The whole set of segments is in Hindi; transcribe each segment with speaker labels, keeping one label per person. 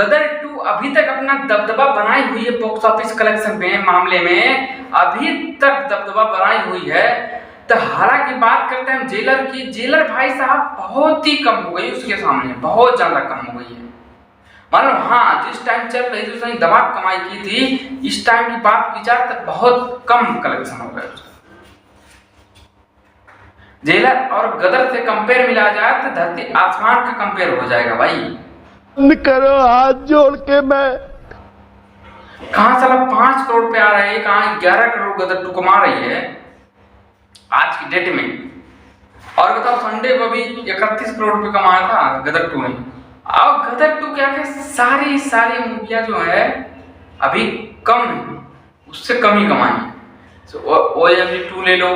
Speaker 1: गदर 2 अभी तक अपना दबदबा बनाई हुई है बॉक्स ऑफिस कलेक्शन में मामले में, अभी तक दबदबा बनाई हुई है। तो हालांकि बात करते हैं जेलर की, जेलर भाई साहब बहुत ही कम हो गई उसके सामने, बहुत ज्यादा कम हो गई है। मानो हाँ, जिस टाइम चल रही थी उस टाइम दबा कमाई की थी, इस टाइम की बात की जाए तो बहुत कम कलेक्शन हो गया उसका। जेलर और गदर से कंपेयर मिला जाए तो धरती आसमान का कंपेयर हो जाएगा भाई।
Speaker 2: करो हाथ जोड़ के, मैं
Speaker 1: कहां साला 5 करोड़ पे आ रहे हैं, कहां 11 करोड़ गदर 2 कमा रही है आज की डेट में। और बताओ संडे को भी 31 करोड़ रुपए कमाया था गदर 2 ने। अब गदर 2 क्या है, सारी मूवियां जो है अभी कम है, उससे कम ही कमाई है। OMG 2 ले लो,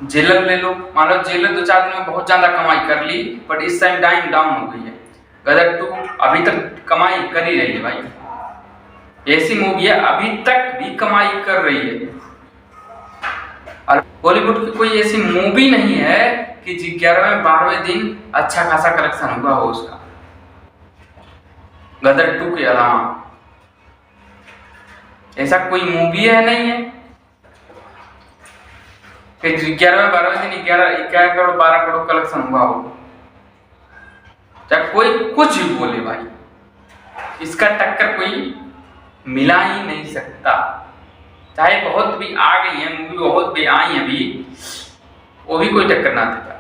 Speaker 1: जेलर ले लो, मान लो जेलर 2-4 दिन में बहुत ज्यादा कमाई कर ली, बट इस टाइम टाइम डाउन हो गई है। गदर 2 अभी तक कमाई कर ही रही है भाई, ऐसी मूवी है अभी तक भी कमाई कर रही है। और बॉलीवुड की कोई ऐसी मूवी नहीं है कि 11वें 12वें दिन अच्छा खासा कलेक्शन हुआ हो उसका, गदर 2 के अलावा ऐसा कोई मूवी है नहीं है कि 11वें 12वें दिन 11 करोड़ 12 करोड़ कलेक्शन हुआ हो। चाहे कोई कुछ भी बोले भाई, इसका टक्कर कोई मिला ही नहीं सकता। चाहे बहुत भी आ गई है मूवी, बहुत भी आई अभी, वो भी कोई टक्कर ना देता।